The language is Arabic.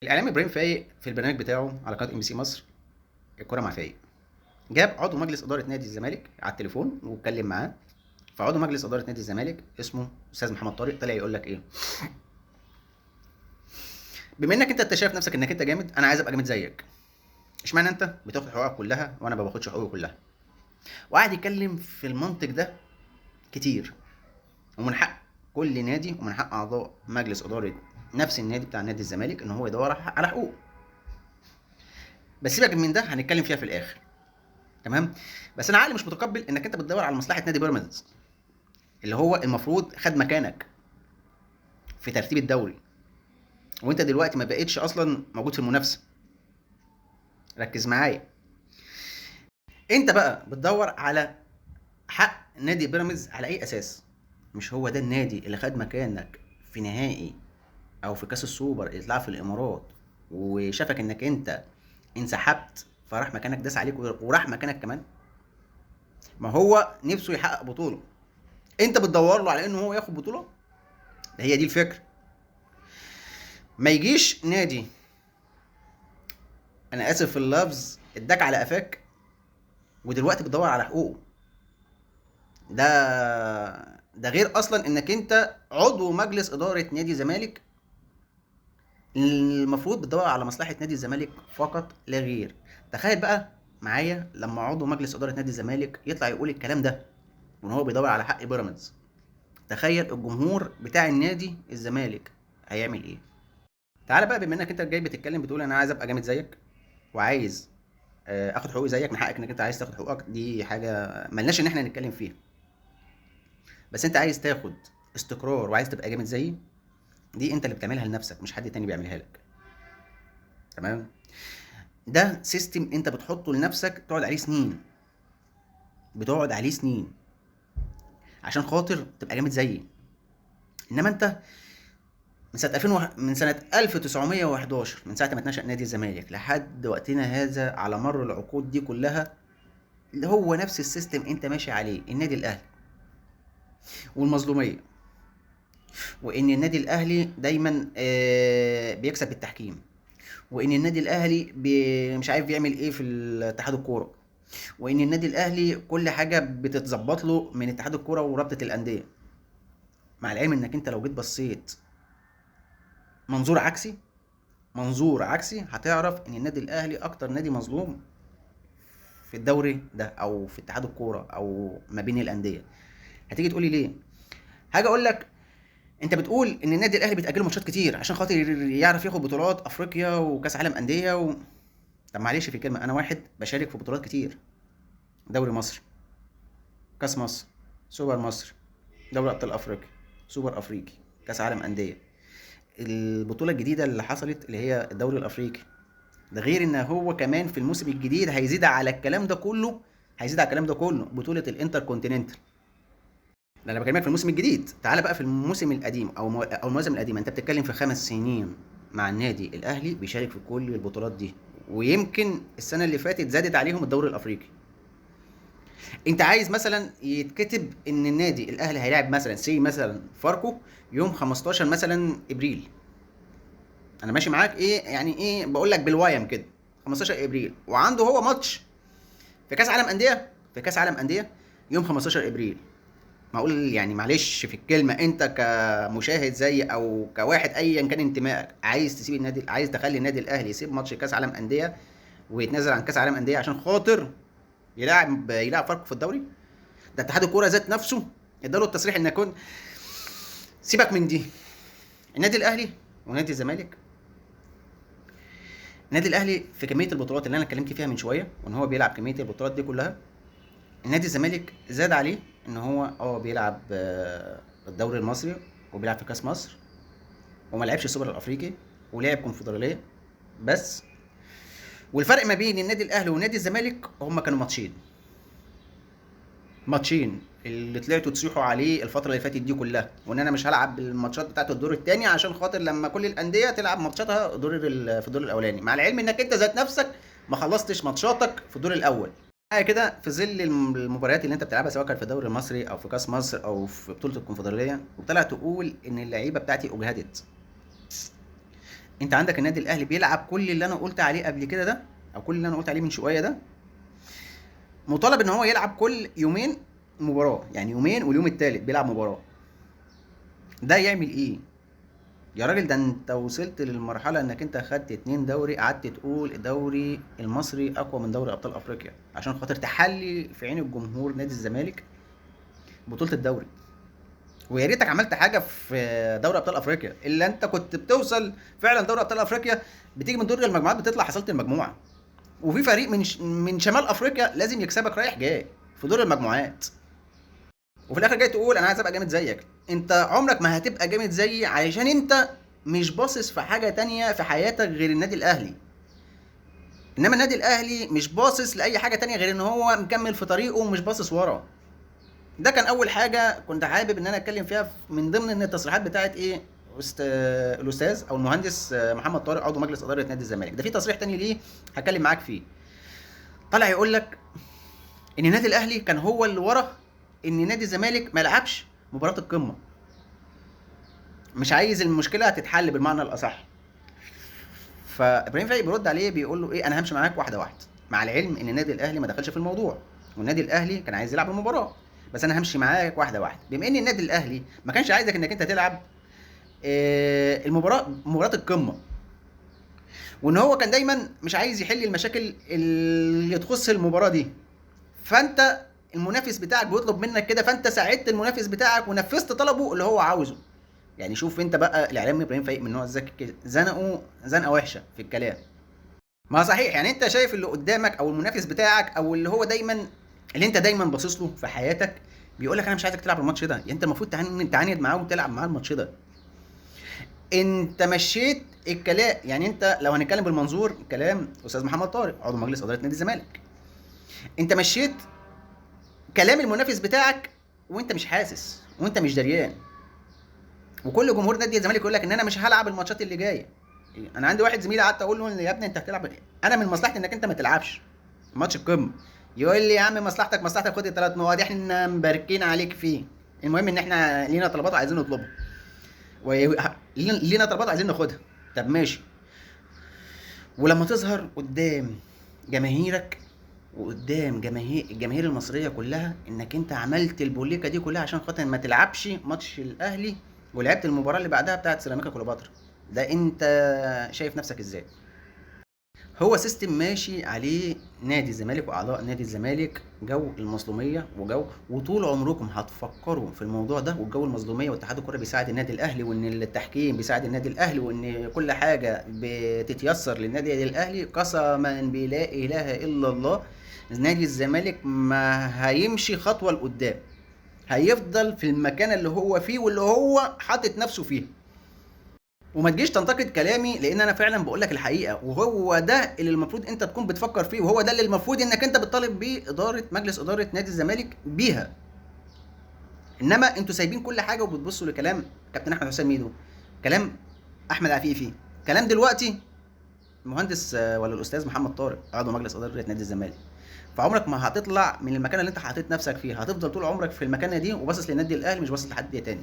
الاعلامي ابراهيم فايق في البرنامج بتاعه على قناه ام بي سي مصر، الكوره مع فايق، جاب عضو مجلس اداره نادي الزمالك على التليفون واتكلم معاه. فعضو مجلس اداره نادي الزمالك اسمه استاذ محمد طارق طلع يقول لك ايه: بما انك انت شايف نفسك انك انت جامد، انا عايز ابقى جامد زيك. اشمعنى انت بتاخد حقوقك كلها وانا ما باخدش حقوقي كلها؟ وقعد يتكلم في المنطق ده كتير. ومن حق كل نادي ومن حق اعضاء مجلس اداره نفس النادي بتاع نادي الزمالك ان هو يدور على حقوقه. بس سيبك من ده، هنتكلم فيها في الاخر. تمام. بس انا عقلي مش متقبل انك انت بتدور على مصلحه نادي بيراميدز اللي هو المفروض خد مكانك في ترتيب الدوري، وانت دلوقتي ما بقتش اصلا موجود في المنافسه. ركز معايا. انت بقى بتدور على حق نادي بيراميدز على اي اساس؟ مش هو ده النادي اللي خد مكانك في نهائي او في كاس السوبر اللي اتلعب في الامارات، وشافك انك انت انسحبت فراح مكانك داس عليك وراح مكانك كمان؟ ما هو نفسه يحقق بطوله، انت بتدور له على انه هو ياخد بطوله. هي دي الفكره. ما يجيش نادي، انا اسف في اللفظ، اداك على قفاك ودلوقتي بتدور على حقوقه. ده غير اصلا انك انت عضو مجلس اداره نادي الزمالك، المفروض بتدور على مصلحه نادي الزمالك فقط لا غير. تخيل بقى معايا لما عضو مجلس اداره نادي الزمالك يطلع يقول الكلام ده وان هو بيدور على حق بيراميدز. تخيل الجمهور بتاع النادي الزمالك هيعمل ايه؟ تعالى بقى، بما انك انت جاي بتتكلم بتقول انا عايز ابقى جامد زيك وعايز اخد حقوقي زيك. من حقك انك انت عايز تاخد حقوقك، دي حاجه ملناش ان احنا نتكلم فيها. بس انت عايز تاخد استقرار وعايز تبقى جامد زيي، دي انت اللي بتعملها لنفسك، مش حد تاني بيعملها لك. تمام. ده سيستم انت بتحطه لنفسك، تقعد عليه سنين، بتقعد عليه سنين عشان خاطر تبقى جامد زيي. انما انت من سنه 2000 من سنه 1911، من ساعه ما اتنشأ نادي الزمالك لحد وقتنا هذا، على مر العقود دي كلها، اللي هو نفس السيستم انت ماشي عليه. النادي الاهلي والمظلوميه، وان النادي الاهلي دايما بيكسب بالتحكيم، وان النادي الاهلي مش عارف بيعمل ايه في اتحاد الكوره، وان النادي الاهلي كل حاجه بتتظبط له من اتحاد الكوره ورابطه الانديه. مع العلم انك انت لو جيت بصيت منظور عكسي، منظور عكسي، هتعرف ان النادي الاهلي اكتر نادي مظلوم في الدوري ده او في اتحاد الكوره او ما بين الانديه. هتيجي تقولي ليه؟ هاجي اقول لك: انت بتقول ان النادي الاهلي بيتاجله ماتشات كتير عشان خاطر يعرف ياخد بطولات افريقيا وكاس عالم انديه طب معلش في كلمه، انا واحد بشارك في بطولات كتير: دوري مصر، كاس مصر، سوبر مصر، دوري ابطال افريقيا، سوبر افريقي، كاس عالم انديه. البطوله الجديده اللي حصلت اللي هي الدوري الافريقي، ده غير ان هو كمان في الموسم الجديد هيزيد على الكلام ده كله، هيزيد على الكلام ده كله بطوله الانتر كونتيننتال. ده انا بكلمك في الموسم الجديد. تعالى بقى في الموسم القديم او المواسم القديمه، انت بتتكلم في 5 سنين مع النادي الاهلي بيشارك في كل البطولات دي، ويمكن السنه اللي فاتت زادت عليهم الدوري الافريقي. انت عايز مثلا يتكتب ان النادي الاهلي هيلاعب مثلا مثلا فاركو يوم 15 مثلا ابريل. انا ماشي معاك ايه يعني، ايه بقول لك بالوايم كده، 15 ابريل، وعنده هو ماتش في كاس عالم انديه، في كاس عالم انديه يوم 15 ابريل. معقول يعني؟ معلش في الكلمه، انت كمشاهد زي او كواحد ايا كان انتمائك، عايز تسيب النادي، عايز تخلي النادي الاهلي يسيب ماتش كاس عالم انديه ويتنازل عن كاس عالم انديه عشان خاطر يلاعب فاركو في الدوري؟ ده اتحاد الكوره ذات نفسه اداله التصريح ان يكون. سيبك من دي. النادي الاهلي ونادي الزمالك، النادي الاهلي في كميه البطولات اللي انا اتكلمت فيها من شويه وان هو بيلعب كميه البطولات دي كلها، النادي الزمالك زاد عليه ان هو بيلعب الدوري المصري وبيلعب في كاس مصر وما لعبش السوبر الافريقي ولعب كونفدراليه بس. والفرق ما بين النادي الاهلي ونادي الزمالك هم كانوا ماتشين، ماتشين اللي طلعتوا تصيحوا عليه الفتره اللي فاتت دي كلها، وان انا مش هلعب الماتشات بتاعه الدور الثاني عشان خاطر لما كل الانديه تلعب ماتشاتها في الدور الاولاني، مع العلم انك انت ذات نفسك ما خلصتش ماتشاتك في الدور الاول. كده في ظل المباريات اللي انت بتلعبها سواء كان في الدوري المصري او في كاس مصر او في بطوله الكونفدراليه، وطلع تقول ان اللعيبه بتاعتي اجهدت. انت عندك النادي الاهلي بيلعب كل اللي انا قلت عليه قبل كده ده، او كل اللي انا قلت عليه من شويه ده، مطالب ان هو يلعب كل يومين مباراه، يعني يومين واليوم الثالث بيلعب مباراه. ده يعمل ايه يا راجل؟ ده انت وصلت للمرحله انك انت خدت 2 دوري، قعدت تقول الدوري المصري اقوى من دوري ابطال افريقيا عشان خاطر تحلي في عين الجمهور نادي الزمالك بطوله الدوري. ويا ريتك عملت حاجه في دوري ابطال افريقيا، الا انت كنت بتوصل فعلا دوري ابطال افريقيا، بتيجي من دور المجموعات بتطلع حصلت المجموعه، وفي فريق من شمال افريقيا لازم يكسبك رايح جاي في دور المجموعات، وفي الاخر جاي تقول انا عايز ابقى جامد زيك. انت عمرك ما هتبقى جامد زيي علشان انت مش باصص في حاجه تانية في حياتك غير النادي الاهلي. انما النادي الاهلي مش باصص لاي حاجه تانية غير ان هو مكمل في طريقه ومش باصص ورا. ده كان اول حاجه كنت حابب ان انا اتكلم فيها من ضمن ان التصريحات بتاعت ايه الاستاذ او المهندس محمد طارق عضو مجلس اداره نادي الزمالك. ده في تصريح تاني ليه هتكلم معاك فيه. طلع يقول لك ان النادي الاهلي كان هو اللي ورا ان نادي الزمالك ما يلعبش مباراه القمه، مش عايز المشكله تتحل بالمعنى الاصح. فابراهيم فايق بيرد عليه بيقول له ايه، انا همشي معاك واحده واحده، مع العلم ان النادي الاهلي ما دخلش في الموضوع، والنادي الاهلي كان عايز يلعب المباراه، بس انا همشي معاك واحده واحده. بما ان النادي الاهلي ما كانش عايزك انك انت تلعب مباراه القمه، وان هو كان دايما مش عايز يحل المشاكل اللي تخص المباراه دي، فانت المنافس بتاعك بيطلب منك كده، فانت ساعدت المنافس بتاعك ونفذت طلبه اللي هو عاوزه. يعني شوف انت بقى الاعلام ابراهيم فايق من النوع الذكي كده، زنقه زنقه وحشه في الكلام. ما صحيح، يعني انت شايف اللي قدامك او المنافس بتاعك او اللي هو دايما اللي انت دايما باصص له في حياتك بيقول لك انا مش عايزك تلعب الماتش ده، يعني انت المفروض تعاند معاه وتلعب معاه الماتش ده. انت مشيت الكلام، يعني انت لو هنتكلم بالمنظور كلام استاذ محمد طارق عضو مجلس اداره نادي الزمالك، انت مشيت كلام المنافس بتاعك وانت مش حاسس وانت مش دريان. وكل جمهور نادي الزمالك يقول لك ان انا مش هلعب الماتشات اللي جايه. انا عندي واحد زميلي قعدت اقول له يا ابني انت هتلعب، انا من مصلحتي انك انت ما تلعبش ماتش القمه. يقول لي يا عم مصلحتك مصلحتك، خد ال3 نقط احنا مباركين عليك فيه، المهم ان احنا لينا طلبات وعايزين نطلبها لينا طلبات عايزين ناخدها. طب ماشي، ولما تظهر قدام جماهيرك وقدام الجماهير المصريه كلها انك انت عملت البوليكه دي كلها عشان خاطر ما تلعبش ماتش الاهلي ولعبت المباراه اللي بعدها بتاعت سيراميكا كليوباترا، ده انت شايف نفسك ازاي؟ هو سيستم ماشي عليه نادي الزمالك واعضاء نادي الزمالك، جو المظلوميه وطول عمركم هتفكروا في الموضوع ده، والجو المظلوميه واتحاد الكره بيساعد النادي الاهلي وان التحكيم بيساعد النادي الاهلي وان كل حاجه بتتيسر للنادي الاهلي. قسما بلا اله الا الله نادي الزمالك ما هيمشي خطوه لقدام، هيفضل في المكان اللي هو فيه واللي هو حاطط نفسه فيه. وما تجيش تنتقد كلامي لان انا فعلا بقول لك الحقيقه، وهو ده اللي المفروض انت تكون بتفكر فيه، وهو ده اللي المفروض انك انت بتطالب بيه مجلس اداره نادي الزمالك بيها. انما انتوا سايبين كل حاجه وبتبصوا لكلام كابتن احمد حسام ميدو، كلام احمد عفيفي، كلام دلوقتي المهندس ولا الاستاذ محمد طارق عضو مجلس اداره نادي الزمالك. فعمرك ما هتطلع من المكان اللي انت حاطط نفسك فيه، هتفضل طول عمرك في المكانه دي وباصص للنادي الاهلي مش باصص لحد تاني.